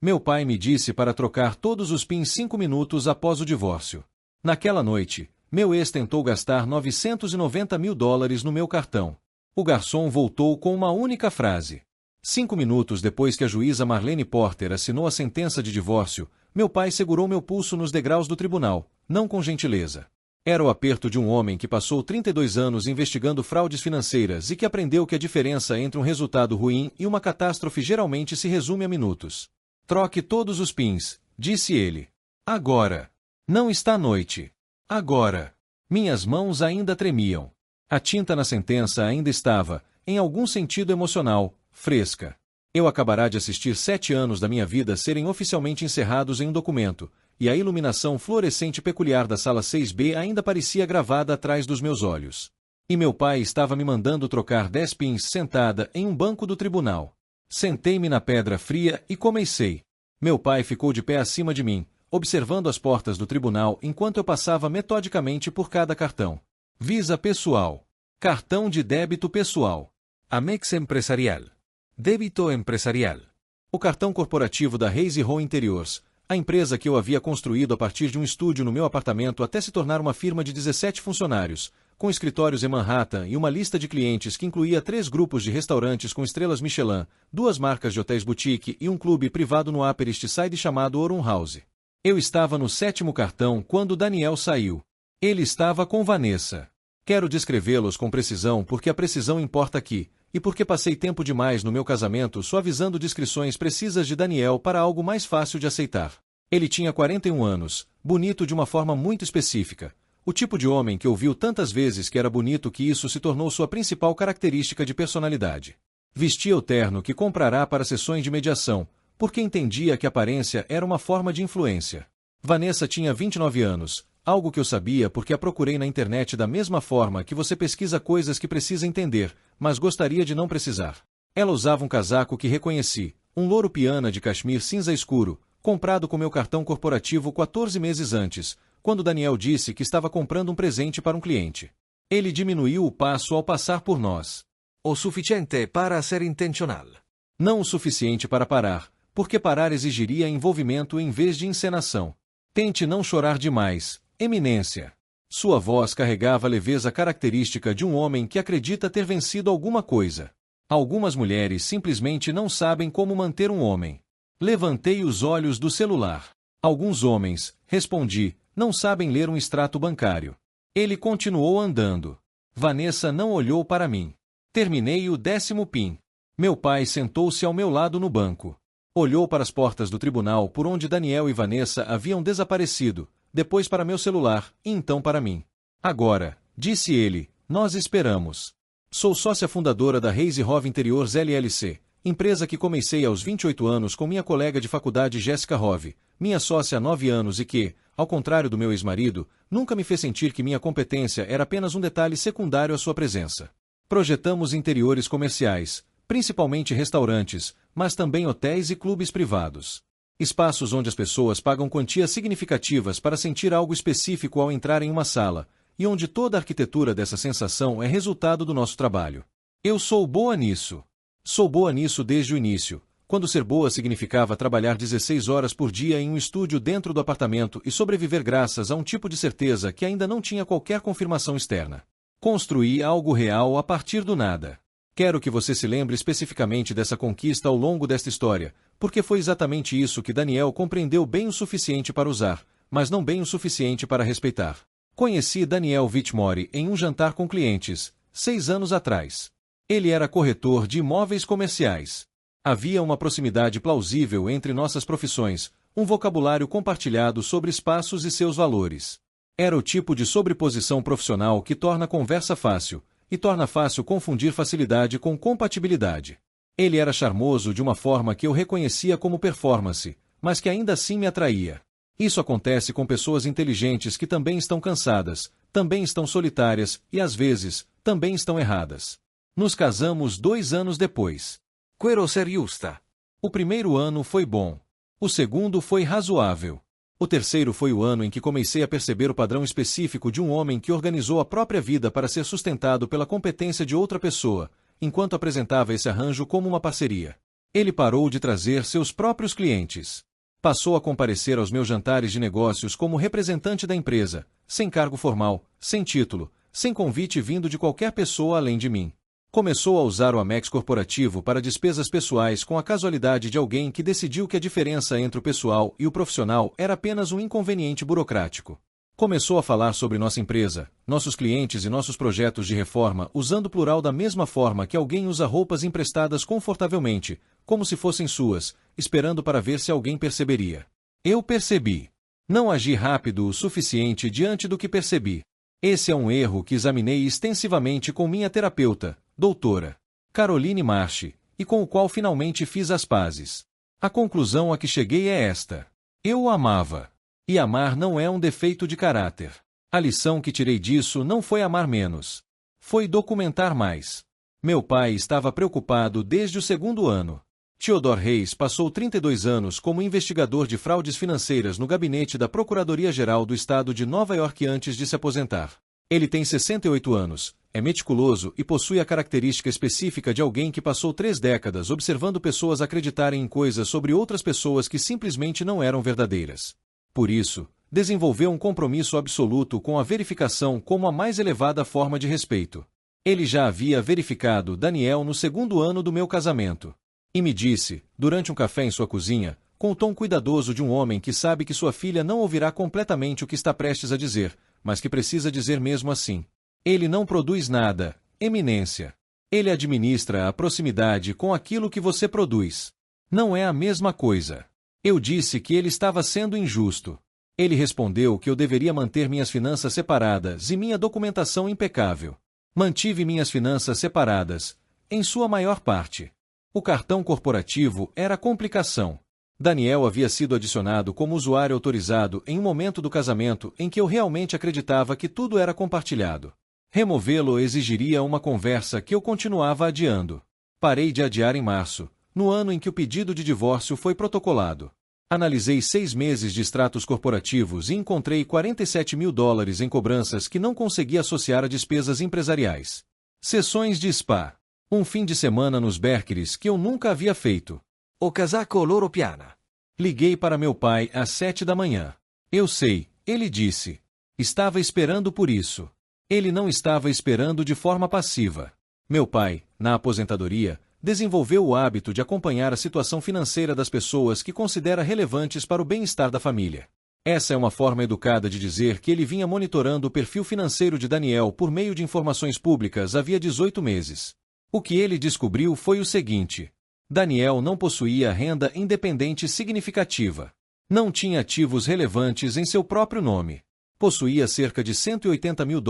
Meu pai me disse para trocar todos os pins 5 minutos após o divórcio. Naquela noite, meu ex tentou gastar $990 mil no meu cartão. O garçom voltou com uma única frase. 5 minutos depois que a juíza Marlene Porter assinou a sentença de divórcio, meu pai segurou meu pulso nos degraus do tribunal, não com gentileza. Era o aperto de um homem que passou 32 anos investigando fraudes financeiras e que aprendeu que a diferença entre um resultado ruim e uma catástrofe geralmente se resume a minutos. Troque todos os pins, disse ele. Agora. Não está noite. Agora. Minhas mãos ainda tremiam. A tinta na sentença ainda estava, em algum sentido emocional, fresca. Eu acabará de assistir 7 anos da minha vida serem oficialmente encerrados em um documento, e a iluminação fluorescente peculiar da sala 6B ainda parecia gravada atrás dos meus olhos. E meu pai estava me mandando trocar 10 pins sentada em um banco do tribunal. Sentei-me na pedra fria e comecei. Meu pai ficou de pé acima de mim, observando as portas do tribunal enquanto eu passava metodicamente por cada cartão. Visa pessoal. Cartão de débito pessoal. Amex empresarial. Débito empresarial. O cartão corporativo da Reis Home Interiors, a empresa que eu havia construído a partir de um estúdio no meu apartamento até se tornar uma firma de 17 funcionários, com escritórios em Manhattan e uma lista de clientes que incluía 3 grupos de restaurantes com estrelas Michelin, 2 marcas de hotéis boutique e um clube privado no Upper East Side chamado Orun House. Eu estava no 7º cartão quando Daniel saiu. Ele estava com Vanessa. Quero descrevê-los com precisão porque a precisão importa aqui, e porque passei tempo demais no meu casamento suavizando descrições precisas de Daniel para algo mais fácil de aceitar. Ele tinha 41 anos, bonito de uma forma muito específica. O tipo de homem que ouviu tantas vezes que era bonito que isso se tornou sua principal característica de personalidade. Vestia o terno que comprará para sessões de mediação, porque entendia que a aparência era uma forma de influência. Vanessa tinha 29 anos, algo que eu sabia porque a procurei na internet da mesma forma que você pesquisa coisas que precisa entender, mas gostaria de não precisar. Ela usava um casaco que reconheci, um louro piana de cachemir cinza escuro, comprado com meu cartão corporativo 14 meses antes, quando Daniel disse que estava comprando um presente para um cliente. Ele diminuiu o passo ao passar por nós. O suficiente para ser intencional. Não o suficiente para parar, porque parar exigiria envolvimento em vez de encenação. Tente não chorar demais, Eminência. Sua voz carregava a leveza característica de um homem que acredita ter vencido alguma coisa. Algumas mulheres simplesmente não sabem como manter um homem. Levantei os olhos do celular. Alguns homens, respondi, não sabem ler um extrato bancário. Ele continuou andando. Vanessa não olhou para mim. Terminei o 10º pin. Meu pai sentou-se ao meu lado no banco. Olhou para as portas do tribunal por onde Daniel e Vanessa haviam desaparecido, depois para meu celular, e então para mim. Agora, disse ele, nós esperamos. Sou sócia fundadora da Reis Home Interiors LLC, empresa que comecei aos 28 anos com minha colega de faculdade Jéssica Hove, minha sócia há 9 anos e que, ao contrário do meu ex-marido, nunca me fez sentir que minha competência era apenas um detalhe secundário à sua presença. Projetamos interiores comerciais, principalmente restaurantes, mas também hotéis e clubes privados. Espaços onde as pessoas pagam quantias significativas para sentir algo específico ao entrar em uma sala, e onde toda a arquitetura dessa sensação é resultado do nosso trabalho. Eu sou boa nisso. Sou boa nisso desde o início, quando ser boa significava trabalhar 16 horas por dia em um estúdio dentro do apartamento e sobreviver graças a um tipo de certeza que ainda não tinha qualquer confirmação externa. Construí algo real a partir do nada. Quero que você se lembre especificamente dessa conquista ao longo desta história, porque foi exatamente isso que Daniel compreendeu bem o suficiente para usar, mas não bem o suficiente para respeitar. Conheci Daniel Whitmore em um jantar com clientes, 6 anos atrás. Ele era corretor de imóveis comerciais. Havia uma proximidade plausível entre nossas profissões, um vocabulário compartilhado sobre espaços e seus valores. Era o tipo de sobreposição profissional que torna a conversa fácil, e torna fácil confundir facilidade com compatibilidade. Ele era charmoso de uma forma que eu reconhecia como performance, mas que ainda assim me atraía. Isso acontece com pessoas inteligentes que também estão cansadas, também estão solitárias e, às vezes, também estão erradas. Nos casamos 2 anos depois. Quero ser justa. O primeiro ano foi bom. O segundo foi razoável. O terceiro foi o ano em que comecei a perceber o padrão específico de um homem que organizou a própria vida para ser sustentado pela competência de outra pessoa, enquanto apresentava esse arranjo como uma parceria. Ele parou de trazer seus próprios clientes. Passou a comparecer aos meus jantares de negócios como representante da empresa, sem cargo formal, sem título, sem convite vindo de qualquer pessoa além de mim. Começou a usar o Amex corporativo para despesas pessoais com a casualidade de alguém que decidiu que a diferença entre o pessoal e o profissional era apenas um inconveniente burocrático. Começou a falar sobre nossa empresa, nossos clientes e nossos projetos de reforma usando o plural da mesma forma que alguém usa roupas emprestadas confortavelmente, como se fossem suas, esperando para ver se alguém perceberia. Eu percebi. Não agi rápido o suficiente diante do que percebi. Esse é um erro que examinei extensivamente com minha terapeuta, doutora Caroline Marchi, e com o qual finalmente fiz as pazes. A conclusão a que cheguei é esta. Eu o amava. E amar não é um defeito de caráter. A lição que tirei disso não foi amar menos. Foi documentar mais. Meu pai estava preocupado desde o segundo ano. Theodore Reis passou 32 anos como investigador de fraudes financeiras no gabinete da Procuradoria-Geral do Estado de Nova York antes de se aposentar. Ele tem 68 anos, é meticuloso e possui a característica específica de alguém que passou 3 décadas observando pessoas acreditarem em coisas sobre outras pessoas que simplesmente não eram verdadeiras. Por isso, desenvolveu um compromisso absoluto com a verificação como a mais elevada forma de respeito. Ele já havia verificado Daniel no segundo ano do meu casamento. E me disse, durante um café em sua cozinha, com o tom cuidadoso de um homem que sabe que sua filha não ouvirá completamente o que está prestes a dizer, mas que precisa dizer mesmo assim. Ele não produz nada, eminência. Ele administra a proximidade com aquilo que você produz. Não é a mesma coisa. Eu disse que ele estava sendo injusto. Ele respondeu que eu deveria manter minhas finanças separadas e minha documentação impecável. Mantive minhas finanças separadas, em sua maior parte. O cartão corporativo era complicação. Daniel havia sido adicionado como usuário autorizado em um momento do casamento em que eu realmente acreditava que tudo era compartilhado. Removê-lo exigiria uma conversa que eu continuava adiando. Parei de adiar em março, no ano em que o pedido de divórcio foi protocolado. Analisei 6 meses de extratos corporativos e encontrei $47 mil em cobranças que não conseguia associar a despesas empresariais. Sessões de spa. Um fim de semana nos Berkeley's que eu nunca havia feito. O casaco loro piana. Liguei para meu pai às 7 da manhã. Eu sei, ele disse. Estava esperando por isso. Ele não estava esperando de forma passiva. Meu pai, na aposentadoria, desenvolveu o hábito de acompanhar a situação financeira das pessoas que considera relevantes para o bem-estar da família. Essa é uma forma educada de dizer que ele vinha monitorando o perfil financeiro de Daniel por meio de informações públicas havia 18 meses. O que ele descobriu foi o seguinte: Daniel não possuía renda independente significativa. Não tinha ativos relevantes em seu próprio nome. Possuía cerca de $180 mil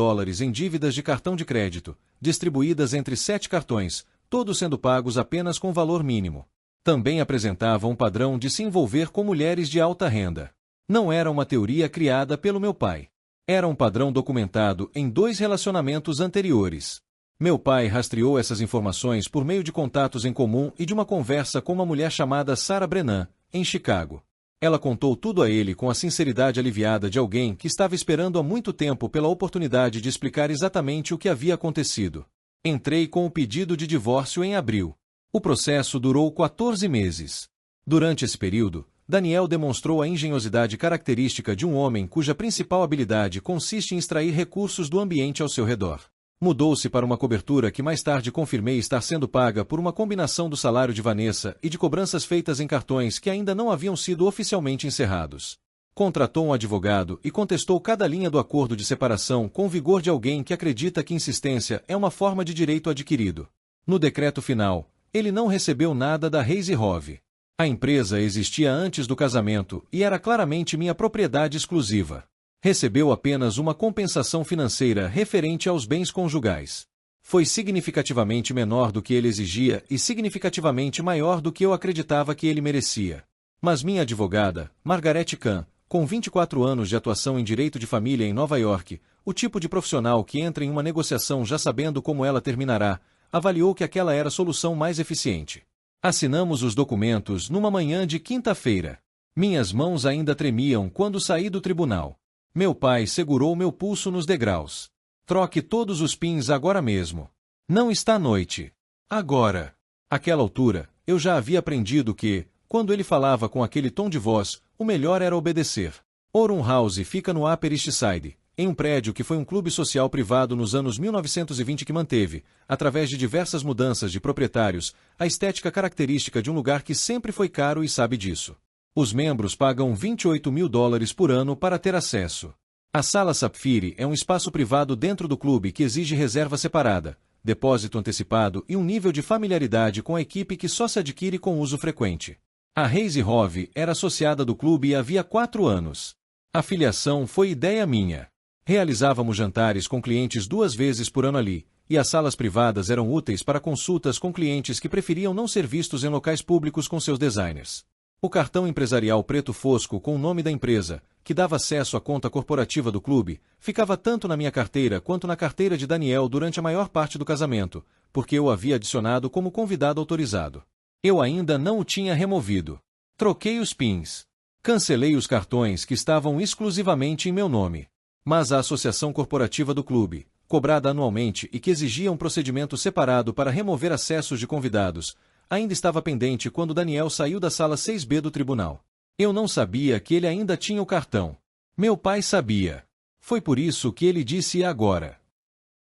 em dívidas de cartão de crédito, distribuídas entre 7 cartões, todos sendo pagos apenas com valor mínimo. Também apresentava um padrão de se envolver com mulheres de alta renda. Não era uma teoria criada pelo meu pai. Era um padrão documentado em 2 relacionamentos anteriores. Meu pai rastreou essas informações por meio de contatos em comum e de uma conversa com uma mulher chamada Sarah Brennan, em Chicago. Ela contou tudo a ele com a sinceridade aliviada de alguém que estava esperando há muito tempo pela oportunidade de explicar exatamente o que havia acontecido. Entrei com o pedido de divórcio em abril. O processo durou 14 meses. Durante esse período, Daniel demonstrou a engenhosidade característica de um homem cuja principal habilidade consiste em extrair recursos do ambiente ao seu redor. Mudou-se para uma cobertura que mais tarde confirmei estar sendo paga por uma combinação do salário de Vanessa e de cobranças feitas em cartões que ainda não haviam sido oficialmente encerrados. Contratou um advogado e contestou cada linha do acordo de separação com o vigor de alguém que acredita que insistência é uma forma de direito adquirido. No decreto final, ele não recebeu nada da Reis e Rove. A empresa existia antes do casamento e era claramente minha propriedade exclusiva. Recebeu apenas uma compensação financeira referente aos bens conjugais. Foi significativamente menor do que ele exigia e significativamente maior do que eu acreditava que ele merecia. Mas minha advogada, Margaret Kahn, com 24 anos de atuação em direito de família em Nova York, o tipo de profissional que entra em uma negociação já sabendo como ela terminará, avaliou que aquela era a solução mais eficiente. Assinamos os documentos numa manhã de quinta-feira. Minhas mãos ainda tremiam quando saí do tribunal. Meu pai segurou meu pulso nos degraus. Troque todos os pins agora mesmo. Não está noite. Agora. Àquela altura, eu já havia aprendido que, quando ele falava com aquele tom de voz, o melhor era obedecer. Orun House fica no Upper East Side, em um prédio que foi um clube social privado nos anos 1920 que manteve, através de diversas mudanças de proprietários, a estética característica de um lugar que sempre foi caro e sabe disso. Os membros pagam $28.000 por ano para ter acesso. A Sala Sapphire é um espaço privado dentro do clube que exige reserva separada, depósito antecipado e um nível de familiaridade com a equipe que só se adquire com uso frequente. A Hazy Hove era associada do clube havia 4 anos. A filiação foi ideia minha. Realizávamos jantares com clientes 2 vezes por ano ali, e as salas privadas eram úteis para consultas com clientes que preferiam não ser vistos em locais públicos com seus designers. O cartão empresarial preto fosco com o nome da empresa, que dava acesso à conta corporativa do clube, ficava tanto na minha carteira quanto na carteira de Daniel durante a maior parte do casamento, porque eu o havia adicionado como convidado autorizado. Eu ainda não o tinha removido. Troquei os pins. Cancelei os cartões que estavam exclusivamente em meu nome. Mas a associação corporativa do clube, cobrada anualmente e que exigia um procedimento separado para remover acessos de convidados, ainda estava pendente quando Daniel saiu da sala 6B do tribunal. Eu não sabia que ele ainda tinha o cartão. Meu pai sabia. Foi por isso que ele disse agora.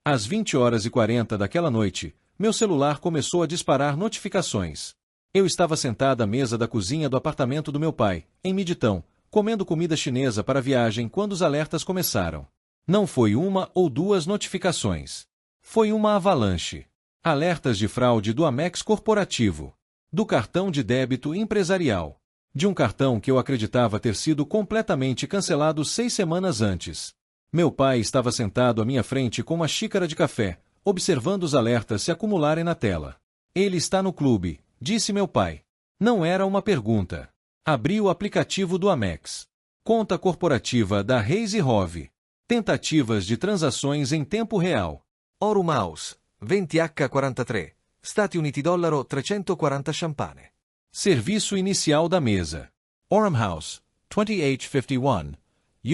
Às 20h40 daquela noite, meu celular começou a disparar notificações. Eu estava sentada à mesa da cozinha do apartamento do meu pai, em Midtown, comendo comida chinesa para a viagem quando os alertas começaram. Não foi 1 ou 2 notificações. Foi uma avalanche. Alertas de fraude do Amex corporativo. Do cartão de débito empresarial. De um cartão que eu acreditava ter sido completamente cancelado 6 semanas antes. Meu pai estava sentado à minha frente com uma xícara de café, observando os alertas se acumularem na tela. Ele está no clube, disse meu pai. Não era uma pergunta. Abri o aplicativo do Amex. Conta corporativa da Hazy Hove. Tentativas de transações em tempo real. Orun House, 20H43. Stati Uniti dollaro 340 champane. Serviço inicial da mesa. Orun House, 20H51.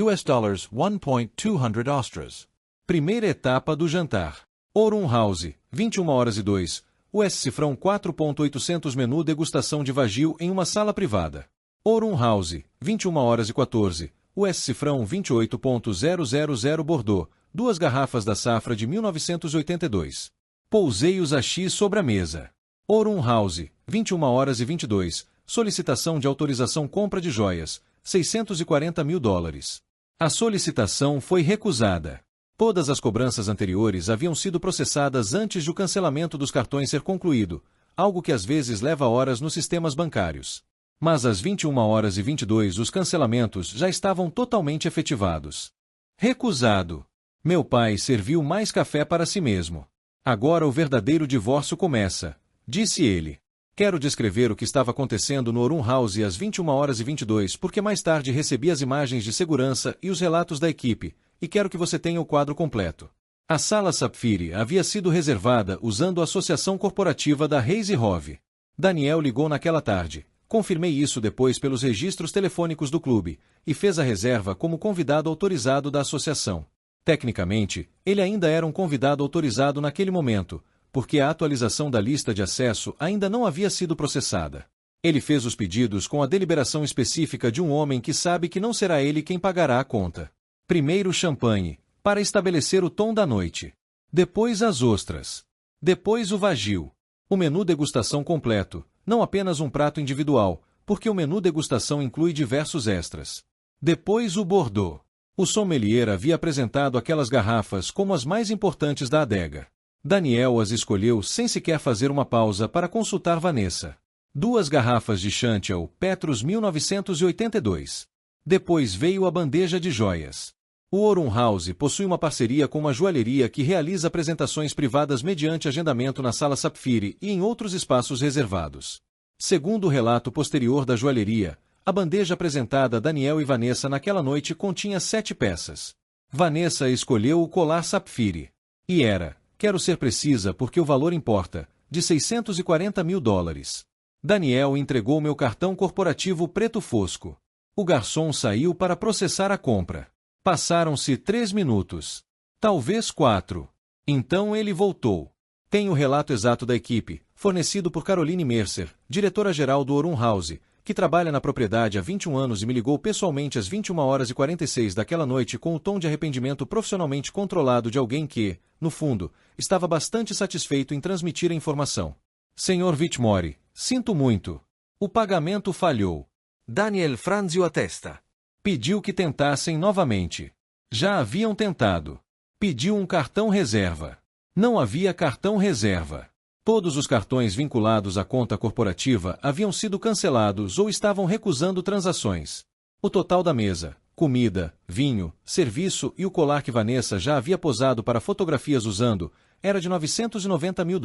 US dollars 1.200 ostras. Primeira etapa do jantar. Orun House, 21h02. US cifrão 4.800 menu degustação de vagil em uma sala privada. Orun House, 21h14. US cifrão 28.000 Bordeaux. 2 garrafas da safra de 1982. Pousei os hashi sobre a mesa. Orun House, 21h22. Solicitação de autorização compra de joias. $640.000. A solicitação foi recusada. Todas as cobranças anteriores haviam sido processadas antes de o cancelamento dos cartões ser concluído, algo que às vezes leva horas nos sistemas bancários. Mas às 21h22 os cancelamentos já estavam totalmente efetivados. Recusado. Meu pai serviu mais café para si mesmo. Agora o verdadeiro divórcio começa, disse ele. Quero descrever o que estava acontecendo no Orun House às 21h22 porque mais tarde recebi as imagens de segurança e os relatos da equipe, e quero que você tenha o quadro completo. A Sala Sapphire havia sido reservada usando a associação corporativa da Hazy Hove. Daniel ligou naquela tarde. Confirmei isso depois pelos registros telefônicos do clube, e fez a reserva como convidado autorizado da associação. Tecnicamente, ele ainda era um convidado autorizado naquele momento, porque a atualização da lista de acesso ainda não havia sido processada. Ele fez os pedidos com a deliberação específica de um homem que sabe que não será ele quem pagará a conta. Primeiro champanhe, para estabelecer o tom da noite. Depois as ostras. Depois o vagil. O menu degustação completo, não apenas um prato individual, porque o menu degustação inclui diversos extras. Depois o Bordeaux. O sommelier havia apresentado aquelas garrafas como as mais importantes da adega. Daniel as escolheu sem sequer fazer uma pausa para consultar Vanessa. 2 garrafas de Chantal Petrus 1982. Depois veio a bandeja de joias. O Orun House possui uma parceria com uma joalheria que realiza apresentações privadas mediante agendamento na Sala Sapphire e em outros espaços reservados. Segundo o relato posterior da joalheria, a bandeja apresentada a Daniel e Vanessa naquela noite continha 7 peças. Vanessa escolheu o colar Sapphire. E era, quero ser precisa porque o valor importa, de $640.000. Daniel entregou meu cartão corporativo preto fosco. O garçom saiu para processar a compra. Passaram-se 3 minutos. Talvez 4. Então ele voltou. Tem o relato exato da equipe, fornecido por Caroline Mercer, diretora-geral do Orun House, que trabalha na propriedade há 21 anos e me ligou pessoalmente às 21h46 daquela noite com o tom de arrependimento profissionalmente controlado de alguém que, no fundo, estava bastante satisfeito em transmitir a informação. Sr. Whitmore, sinto muito. O pagamento falhou. Daniel franziu a testa. Pediu que tentassem novamente. Já haviam tentado. Pediu um cartão reserva. Não havia cartão reserva. Todos os cartões vinculados à conta corporativa haviam sido cancelados ou estavam recusando transações. O total da mesa, comida, vinho, serviço e o colar que Vanessa já havia posado para fotografias usando era de $990 mil.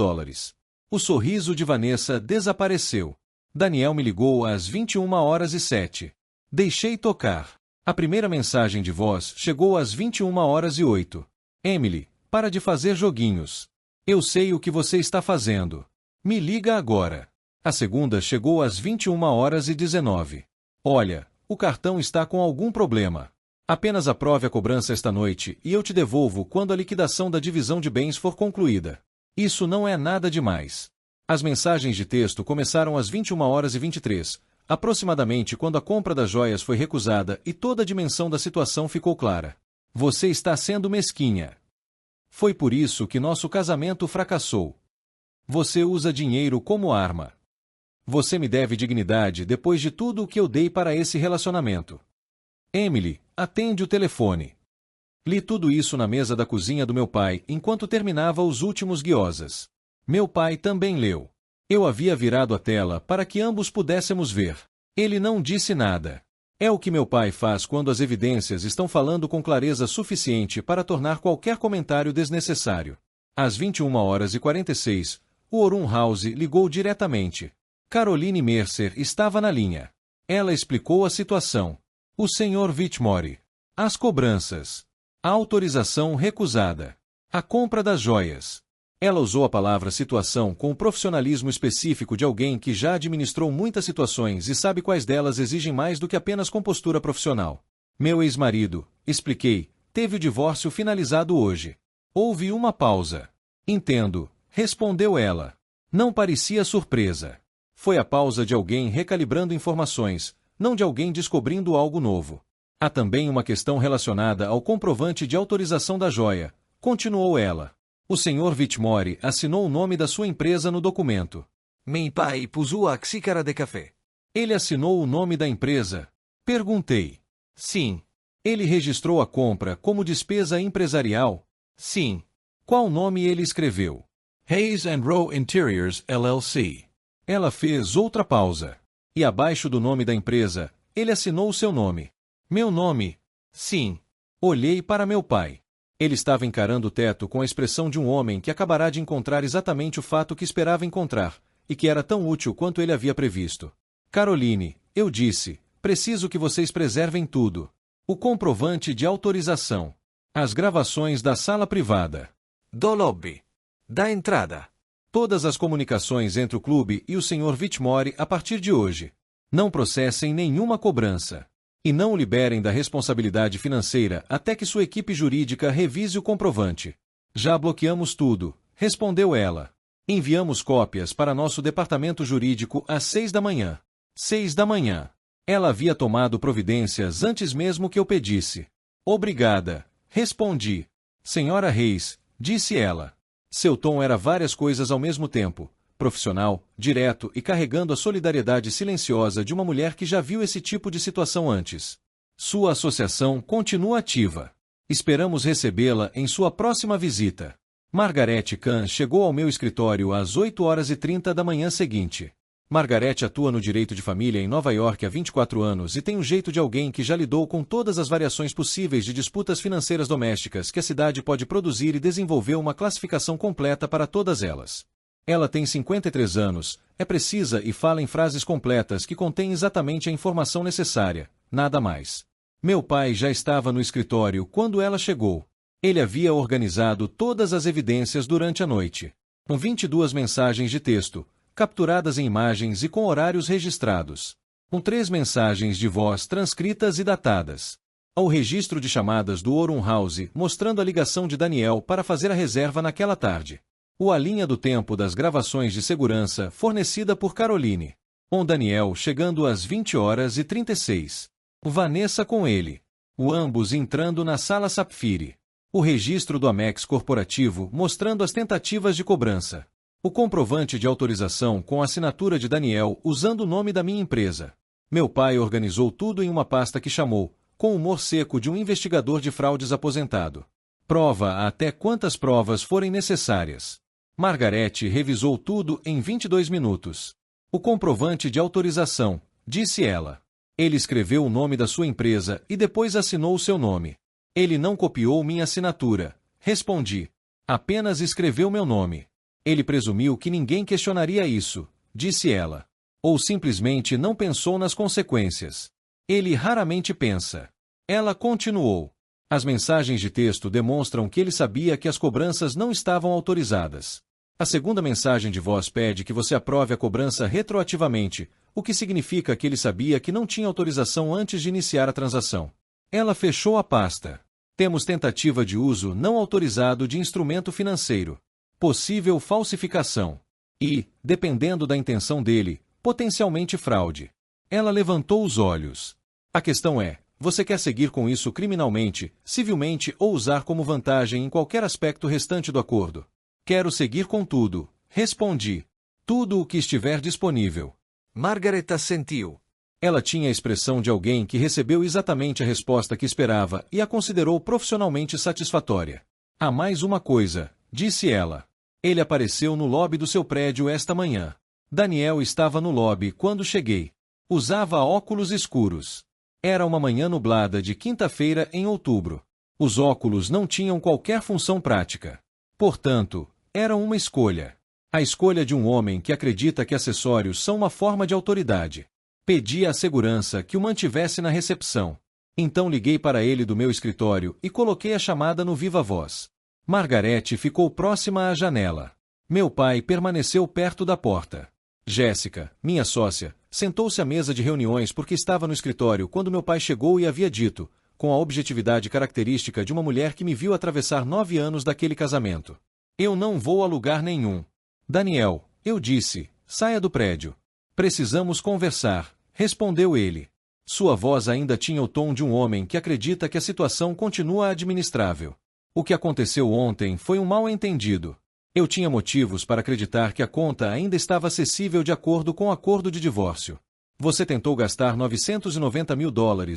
O sorriso de Vanessa desapareceu. Daniel me ligou às 21h07. Deixei tocar. A primeira mensagem de voz chegou às 21h08. Emily, para de fazer joguinhos. Eu sei o que você está fazendo. Me liga agora. A segunda chegou às 21h19. Olha, o cartão está com algum problema. Apenas aprove a cobrança esta noite e eu te devolvo quando a liquidação da divisão de bens for concluída. Isso não é nada demais. As mensagens de texto começaram às 21h23, aproximadamente quando a compra das joias foi recusada e toda a dimensão da situação ficou clara. Você está sendo mesquinha. Foi por isso que nosso casamento fracassou. Você usa dinheiro como arma. Você me deve dignidade depois de tudo o que eu dei para esse relacionamento. Emily, atende o telefone. Li tudo isso na mesa da cozinha do meu pai enquanto terminava os últimos guiosas. Meu pai também leu. Eu havia virado a tela para que ambos pudéssemos ver. Ele não disse nada. É o que meu pai faz quando as evidências estão falando com clareza suficiente para tornar qualquer comentário desnecessário. Às 21h46, o Orun House ligou diretamente. Caroline Mercer estava na linha. Ela explicou a situação. O Sr. Whitmore. As cobranças. A autorização recusada. A compra das joias. Ela usou a palavra situação com o profissionalismo específico de alguém que já administrou muitas situações e sabe quais delas exigem mais do que apenas compostura profissional. Meu ex-marido, expliquei, teve o divórcio finalizado hoje. Houve uma pausa. Entendo, respondeu ela. Não parecia surpresa. Foi a pausa de alguém recalibrando informações, não de alguém descobrindo algo novo. Há também uma questão relacionada ao comprovante de autorização da joia, continuou ela. O Sr. Whitmore assinou o nome da sua empresa no documento. Meu pai puso a xícara de café. Ele assinou o nome da empresa? Perguntei. Sim. Ele registrou a compra como despesa empresarial? Sim. Qual nome ele escreveu? Hayes and Rowe Interiors, LLC. Ela fez outra pausa. E abaixo do nome da empresa, ele assinou o seu nome. Meu nome? Sim. Olhei para meu pai. Ele estava encarando o teto com a expressão de um homem que acabará de encontrar exatamente o fato que esperava encontrar, e que era tão útil quanto ele havia previsto. Caroline, eu disse, preciso que vocês preservem tudo. O comprovante de autorização. As gravações da sala privada. Do lobby. Da entrada. Todas as comunicações entre o clube e o Sr. Whitmore a partir de hoje. Não processem nenhuma cobrança. E não o liberem da responsabilidade financeira até que sua equipe jurídica revise o comprovante. Já bloqueamos tudo, respondeu ela. Enviamos cópias para nosso departamento jurídico às 6 da manhã. 6 da manhã. Ela havia tomado providências antes mesmo que eu pedisse. Obrigada, respondi. Senhora Reis, disse ela. Seu tom era várias coisas ao mesmo tempo. Profissional, direto e carregando a solidariedade silenciosa de uma mulher que já viu esse tipo de situação antes. Sua associação continua ativa. Esperamos recebê-la em sua próxima visita. Margaret Kahn chegou ao meu escritório às 8h30 da manhã seguinte. Margaret atua no direito de família em Nova York há 24 anos e tem o jeito de alguém que já lidou com todas as variações possíveis de disputas financeiras domésticas que a cidade pode produzir e desenvolveu uma classificação completa para todas elas. Ela tem 53 anos, é precisa e fala em frases completas que contêm exatamente a informação necessária, nada mais. Meu pai já estava no escritório quando ela chegou. Ele havia organizado todas as evidências durante a noite. Com 22 mensagens de texto, capturadas em imagens e com horários registrados. Com 3 mensagens de voz transcritas e datadas. Ao registro de chamadas do Orun House mostrando a ligação de Daniel para fazer a reserva naquela tarde. A linha do tempo das gravações de segurança fornecida por Caroline. Daniel chegando às 20h36. Vanessa com ele. Ambos entrando na sala Sapphire. O registro do Amex corporativo mostrando as tentativas de cobrança. O comprovante de autorização com a assinatura de Daniel usando o nome da minha empresa. Meu pai organizou tudo em uma pasta que chamou, com o humor seco de um investigador de fraudes aposentado. Prova até quantas provas forem necessárias. Margarete revisou tudo em 22 minutos. O comprovante de autorização, disse ela. Ele escreveu o nome da sua empresa e depois assinou o seu nome. Ele não copiou minha assinatura, respondi. Apenas escreveu meu nome. Ele presumiu que ninguém questionaria isso, disse ela. Ou simplesmente não pensou nas consequências. Ele raramente pensa. Ela continuou. As mensagens de texto demonstram que ele sabia que as cobranças não estavam autorizadas. A segunda mensagem de voz pede que você aprove a cobrança retroativamente, o que significa que ele sabia que não tinha autorização antes de iniciar a transação. Ela fechou a pasta. Temos tentativa de uso não autorizado de instrumento financeiro. Possível falsificação. E, dependendo da intenção dele, potencialmente fraude. Ela levantou os olhos. A questão é, você quer seguir com isso criminalmente, civilmente ou usar como vantagem em qualquer aspecto restante do acordo? Quero seguir com tudo, respondi. Tudo o que estiver disponível. Margaret assentiu. Ela tinha a expressão de alguém que recebeu exatamente a resposta que esperava e a considerou profissionalmente satisfatória. Há mais uma coisa, disse ela. Ele apareceu no lobby do seu prédio esta manhã. Daniel estava no lobby quando cheguei. Usava óculos escuros. Era uma manhã nublada de quinta-feira em outubro. Os óculos não tinham qualquer função prática. Portanto, eram uma escolha. A escolha de um homem que acredita que acessórios são uma forma de autoridade. Pedi à segurança que o mantivesse na recepção. Então liguei para ele do meu escritório e coloquei a chamada no viva voz. Margarete ficou próxima à janela. Meu pai permaneceu perto da porta. Jéssica, minha sócia, sentou-se à mesa de reuniões porque estava no escritório quando meu pai chegou e havia dito, com a objetividade característica de uma mulher que me viu atravessar 9 anos daquele casamento. Eu não vou a lugar nenhum. Daniel, eu disse, saia do prédio. Precisamos conversar, respondeu ele. Sua voz ainda tinha o tom de um homem que acredita que a situação continua administrável. O que aconteceu ontem foi um mal-entendido. Eu tinha motivos para acreditar que a conta ainda estava acessível de acordo com o acordo de divórcio. Você tentou gastar $990 mil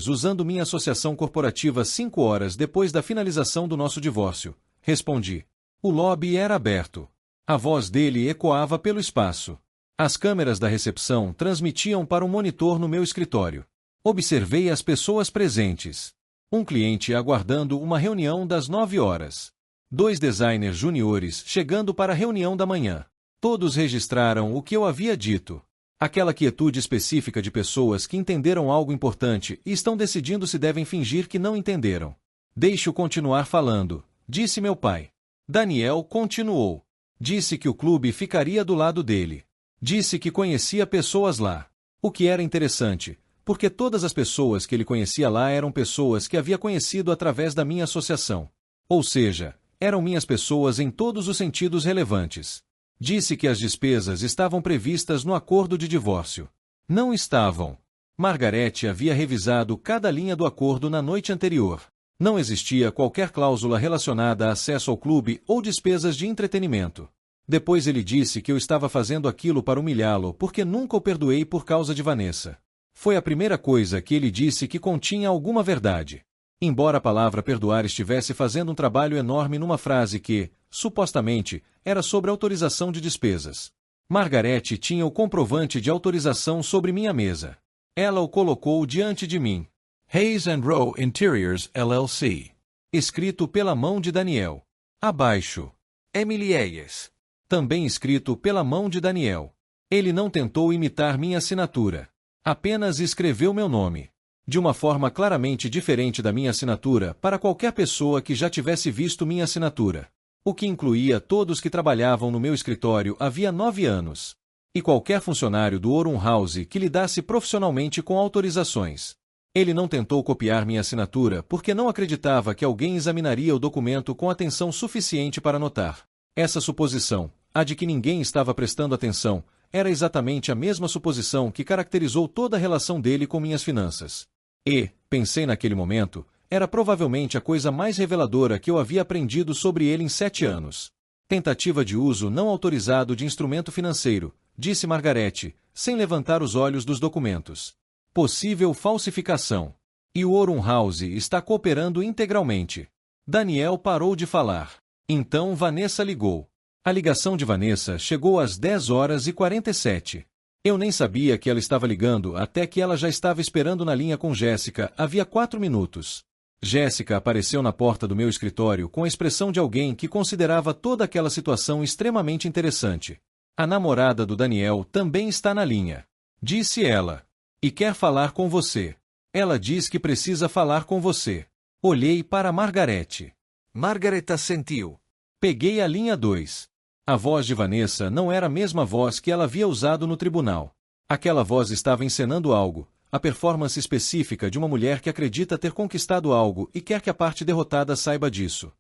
usando minha associação corporativa 5 horas depois da finalização do nosso divórcio, respondi. O lobby era aberto. A voz dele ecoava pelo espaço. As câmeras da recepção transmitiam para um monitor no meu escritório. Observei as pessoas presentes. Um cliente aguardando uma reunião das 9 horas. 2 designers juniores chegando para a reunião da manhã. Todos registraram o que eu havia dito. Aquela quietude específica de pessoas que entenderam algo importante e estão decidindo se devem fingir que não entenderam. Deixe-o continuar falando, disse meu pai. Daniel continuou. Disse que o clube ficaria do lado dele. Disse que conhecia pessoas lá. O que era interessante, porque todas as pessoas que ele conhecia lá eram pessoas que havia conhecido através da minha associação. Ou seja, eram minhas pessoas em todos os sentidos relevantes. Disse que as despesas estavam previstas no acordo de divórcio. Não estavam. Margarete havia revisado cada linha do acordo na noite anterior. Não existia qualquer cláusula relacionada a acesso ao clube ou despesas de entretenimento. Depois ele disse que eu estava fazendo aquilo para humilhá-lo porque nunca o perdoei por causa de Vanessa. Foi a primeira coisa que ele disse que continha alguma verdade. Embora a palavra perdoar estivesse fazendo um trabalho enorme numa frase que, supostamente, era sobre autorização de despesas. Margarete tinha o comprovante de autorização sobre minha mesa. Ela o colocou diante de mim. Hayes and Rowe Interiors, LLC. Escrito pela mão de Daniel. Abaixo. Emily Hayes. Também escrito pela mão de Daniel. Ele não tentou imitar minha assinatura. Apenas escreveu meu nome. De uma forma claramente diferente da minha assinatura para qualquer pessoa que já tivesse visto minha assinatura. O que incluía todos que trabalhavam no meu escritório havia 9 anos. E qualquer funcionário do Orun House que lidasse profissionalmente com autorizações. Ele não tentou copiar minha assinatura porque não acreditava que alguém examinaria o documento com atenção suficiente para notar. Essa suposição, a de que ninguém estava prestando atenção, era exatamente a mesma suposição que caracterizou toda a relação dele com minhas finanças. E, pensei naquele momento, era provavelmente a coisa mais reveladora que eu havia aprendido sobre ele em 7 anos. Tentativa de uso não autorizado de instrumento financeiro, disse Margarete, sem levantar os olhos dos documentos. Possível falsificação. E o Aurum House está cooperando integralmente. Daniel parou de falar. Então Vanessa ligou. A ligação de Vanessa chegou às 10h47. Eu nem sabia que ela estava ligando até que ela já estava esperando na linha com Jéssica havia 4 minutos. Jéssica apareceu na porta do meu escritório com a expressão de alguém que considerava toda aquela situação extremamente interessante. A namorada do Daniel também está na linha, disse ela. E quer falar com você. Ela diz que precisa falar com você. Olhei para Margarete. Margaret assentiu. Peguei a linha 2. A voz de Vanessa não era a mesma voz que ela havia usado no tribunal. Aquela voz estava encenando algo, a performance específica de uma mulher que acredita ter conquistado algo e quer que a parte derrotada saiba disso.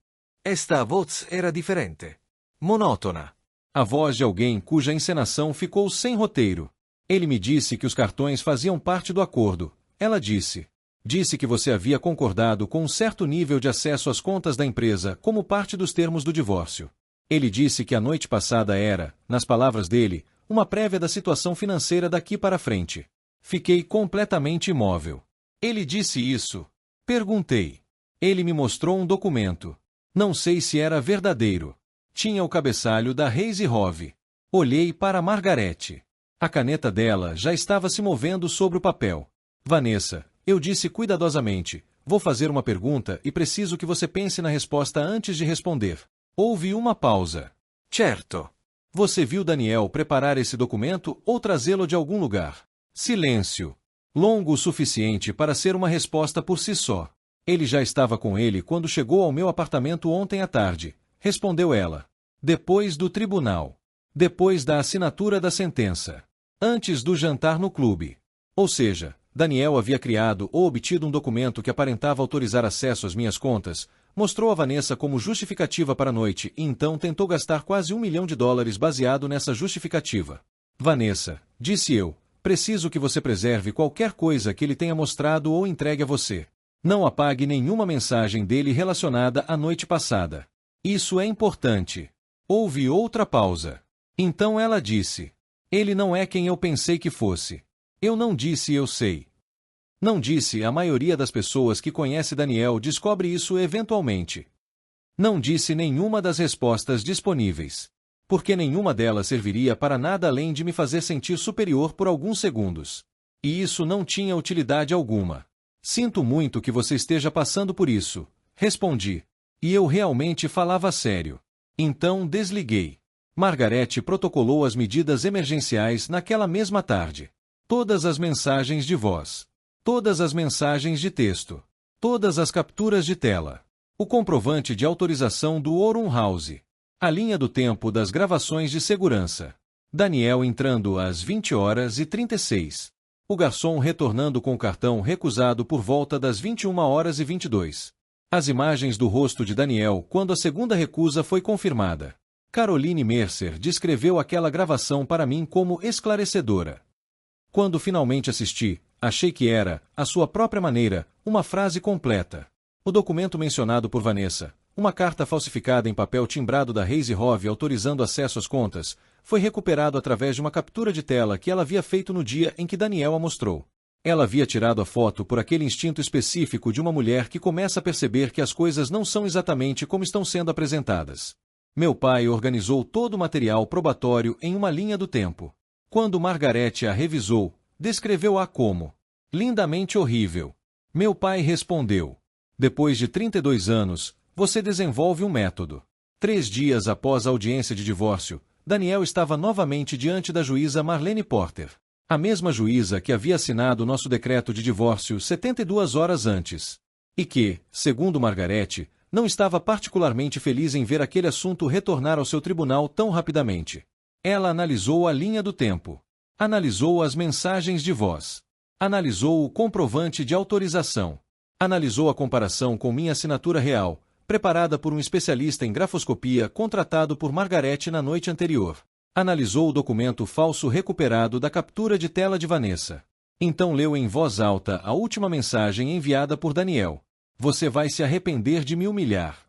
Esta voz era diferente. Monótona. A voz de alguém cuja encenação ficou sem roteiro. Ele me disse que os cartões faziam parte do acordo. Ela disse. Disse que você havia concordado com um certo nível de acesso às contas da empresa como parte dos termos do divórcio. Ele disse que a noite passada era, nas palavras dele, uma prévia da situação financeira daqui para frente. Fiquei completamente imóvel. Ele disse isso? Perguntei. Ele me mostrou um documento. Não sei se era verdadeiro. Tinha o cabeçalho da Reise Hove. Olhei para Margarete. A caneta dela já estava se movendo sobre o papel. Vanessa, eu disse cuidadosamente, vou fazer uma pergunta e preciso que você pense na resposta antes de responder. Houve uma pausa. Certo. Você viu Daniel preparar esse documento ou trazê-lo de algum lugar? Silêncio. Longo o suficiente para ser uma resposta por si só. Ele já estava com ele quando chegou ao meu apartamento ontem à tarde, respondeu ela. Depois do tribunal. Depois da assinatura da sentença. Antes do jantar no clube. Ou seja, Daniel havia criado ou obtido um documento que aparentava autorizar acesso às minhas contas, mostrou a Vanessa como justificativa para a noite e então tentou gastar quase $1 milhão baseado nessa justificativa. Vanessa, disse eu, preciso que você preserve qualquer coisa que ele tenha mostrado ou entregue a você. Não apague nenhuma mensagem dele relacionada à noite passada. Isso é importante. Houve outra pausa. Então ela disse. Ele não é quem eu pensei que fosse. Eu não disse eu sei. Não disse a maioria das pessoas que conhece Daniel descobre isso eventualmente. Não disse nenhuma das respostas disponíveis. Porque nenhuma delas serviria para nada além de me fazer sentir superior por alguns segundos. E isso não tinha utilidade alguma. Sinto muito que você esteja passando por isso, respondi. E eu realmente falava sério. Então desliguei. Margarete protocolou as medidas emergenciais naquela mesma tarde. Todas as mensagens de voz. Todas as mensagens de texto. Todas as capturas de tela. O comprovante de autorização do Aurum House. A linha do tempo das gravações de segurança. Daniel entrando às 20h36. O garçom retornando com o cartão recusado por volta das 21h22. As imagens do rosto de Daniel quando a segunda recusa foi confirmada. Caroline Mercer descreveu aquela gravação para mim como esclarecedora. Quando finalmente assisti, achei que era, à sua própria maneira, uma frase completa. O documento mencionado por Vanessa, uma carta falsificada em papel timbrado da Reise Hove autorizando acesso às contas, foi recuperado através de uma captura de tela que ela havia feito no dia em que Daniel a mostrou. Ela havia tirado a foto por aquele instinto específico de uma mulher que começa a perceber que as coisas não são exatamente como estão sendo apresentadas. Meu pai organizou todo o material probatório em uma linha do tempo. Quando Margarete a revisou, descreveu-a como lindamente horrível. Meu pai respondeu. Depois de 32 anos, você desenvolve um método. 3 dias após a audiência de divórcio, Daniel estava novamente diante da juíza Marlene Porter. A mesma juíza que havia assinado nosso decreto de divórcio 72 horas antes. E que, segundo Margarete, não estava particularmente feliz em ver aquele assunto retornar ao seu tribunal tão rapidamente. Ela analisou a linha do tempo. Analisou as mensagens de voz. Analisou o comprovante de autorização. Analisou a comparação com minha assinatura real, preparada por um especialista em grafoscopia contratado por Margaret na noite anterior. Analisou o documento falso recuperado da captura de tela de Vanessa. Então leu em voz alta a última mensagem enviada por Daniel. Você vai se arrepender de me humilhar.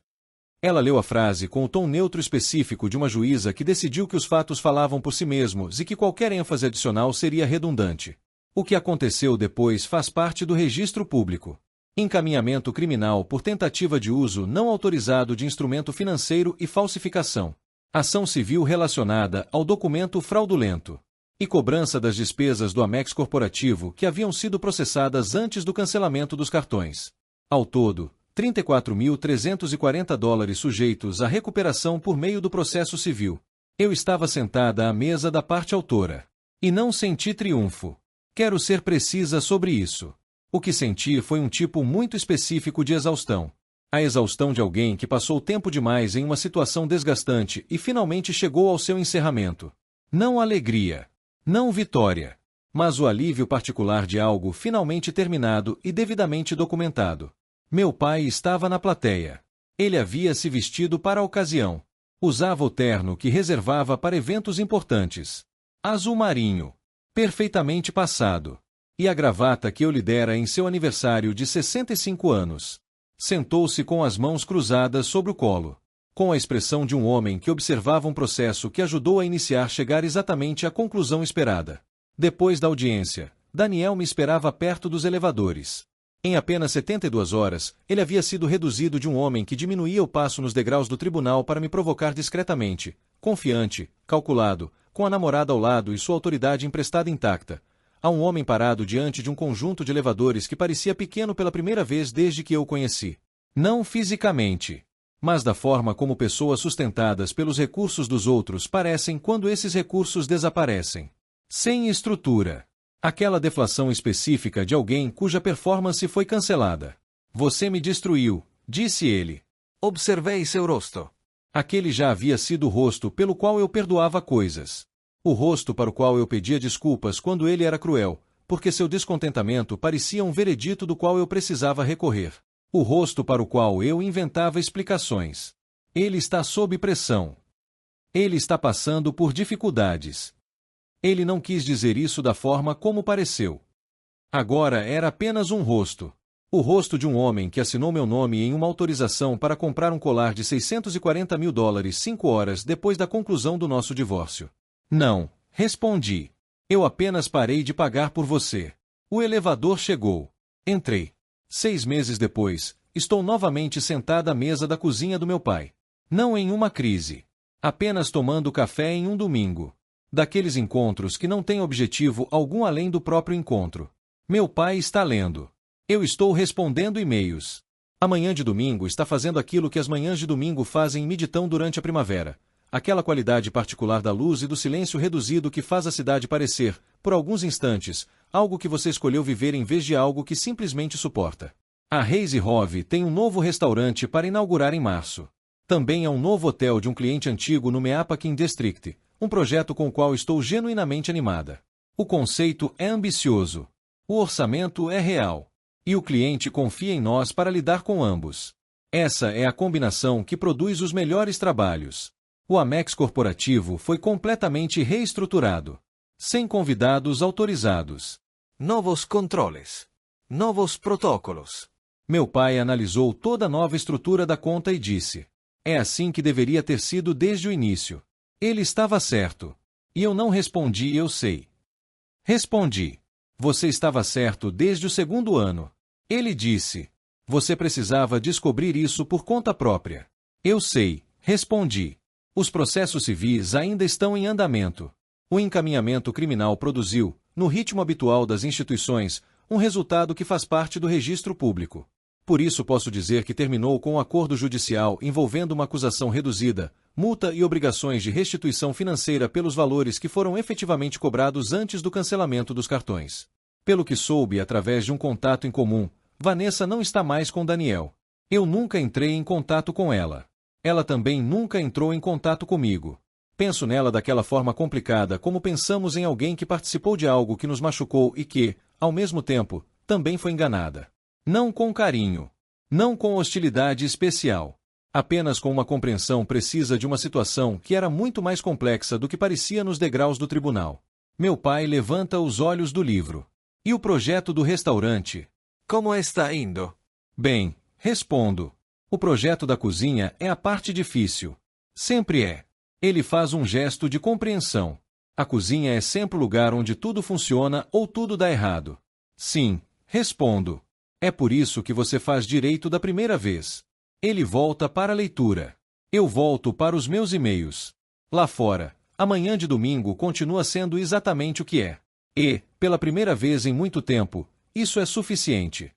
Ela leu a frase com o tom neutro específico de uma juíza que decidiu que os fatos falavam por si mesmos e que qualquer ênfase adicional seria redundante. O que aconteceu depois faz parte do registro público. Encaminhamento criminal por tentativa de uso não autorizado de instrumento financeiro e falsificação. Ação civil relacionada ao documento fraudulento. E cobrança das despesas do Amex corporativo que haviam sido processadas antes do cancelamento dos cartões. Ao todo, $34.340 sujeitos à recuperação por meio do processo civil. Eu estava sentada à mesa da parte autora. E não senti triunfo. Quero ser precisa sobre isso. O que senti foi um tipo muito específico de exaustão. A exaustão de alguém que passou tempo demais em uma situação desgastante e finalmente chegou ao seu encerramento. Não alegria. Não vitória. Mas o alívio particular de algo finalmente terminado e devidamente documentado. Meu pai estava na plateia. Ele havia se vestido para a ocasião. Usava o terno que reservava para eventos importantes. Azul marinho. Perfeitamente passado. E a gravata que eu lhe dera em seu aniversário de 65 anos. Sentou-se com as mãos cruzadas sobre o colo. Com a expressão de um homem que observava um processo que ajudou a iniciar chegar exatamente à conclusão esperada. Depois da audiência, Daniel me esperava perto dos elevadores. Em apenas 72 horas, ele havia sido reduzido de um homem que diminuía o passo nos degraus do tribunal para me provocar discretamente, confiante, calculado, com a namorada ao lado e sua autoridade emprestada intacta, a um homem parado diante de um conjunto de elevadores que parecia pequeno pela primeira vez desde que eu o conheci. Não fisicamente, mas da forma como pessoas sustentadas pelos recursos dos outros parecem quando esses recursos desaparecem. Sem estrutura. Aquela deflação específica de alguém cuja performance foi cancelada. Você me destruiu, disse ele. Observei seu rosto. Aquele já havia sido o rosto pelo qual eu perdoava coisas. O rosto para o qual eu pedia desculpas quando ele era cruel, porque seu descontentamento parecia um veredito do qual eu precisava recorrer. O rosto para o qual eu inventava explicações. Ele está sob pressão. Ele está passando por dificuldades. Ele não quis dizer isso da forma como pareceu. Agora era apenas um rosto. O rosto de um homem que assinou meu nome em uma autorização para comprar um colar de $640 mil 5 horas depois da conclusão do nosso divórcio. Não, respondi. Eu apenas parei de pagar por você. O elevador chegou. Entrei. 6 meses depois, estou novamente sentada à mesa da cozinha do meu pai. Não em uma crise. Apenas tomando café em um domingo. Daqueles encontros que não têm objetivo algum além do próprio encontro. Meu pai está lendo. Eu estou respondendo e-mails. A manhã de domingo está fazendo aquilo que as manhãs de domingo fazem em Midtown durante a primavera. Aquela qualidade particular da luz e do silêncio reduzido que faz a cidade parecer, por alguns instantes, algo que você escolheu viver em vez de algo que simplesmente suporta. A Hazy Hove tem um novo restaurante para inaugurar em março. Também há um novo hotel de um cliente antigo no Meapakin District, um projeto com o qual estou genuinamente animada. O conceito é ambicioso. O orçamento é real. E o cliente confia em nós para lidar com ambos. Essa é a combinação que produz os melhores trabalhos. O Amex corporativo foi completamente reestruturado. Sem convidados autorizados. Novos controles. Novos protocolos. Meu pai analisou toda a nova estrutura da conta e disse: é assim que deveria ter sido desde o início. Ele estava certo. E eu não respondi eu sei. Respondi. Você estava certo desde o segundo ano. Ele disse. Você precisava descobrir isso por conta própria. Eu sei, respondi. Os processos civis ainda estão em andamento. O encaminhamento criminal produziu, no ritmo habitual das instituições, um resultado que faz parte do registro público. Por isso posso dizer que terminou com um acordo judicial envolvendo uma acusação reduzida, multa e obrigações de restituição financeira pelos valores que foram efetivamente cobrados antes do cancelamento dos cartões. Pelo que soube através de um contato em comum, Vanessa não está mais com Daniel. Eu nunca entrei em contato com ela. Ela também nunca entrou em contato comigo. Penso nela daquela forma complicada como pensamos em alguém que participou de algo que nos machucou e que, ao mesmo tempo, também foi enganada. Não com carinho. Não com hostilidade especial. Apenas com uma compreensão precisa de uma situação que era muito mais complexa do que parecia nos degraus do tribunal. Meu pai levanta os olhos do livro. E o projeto do restaurante? Como está indo? Bem, respondo. O projeto da cozinha é a parte difícil. Sempre é. Ele faz um gesto de compreensão. A cozinha é sempre o lugar onde tudo funciona ou tudo dá errado. Sim, respondo. É por isso que você faz direito da primeira vez. Ele volta para a leitura. Eu volto para os meus e-mails. Lá fora, a manhã de domingo continua sendo exatamente o que é. E, pela primeira vez em muito tempo, isso é suficiente.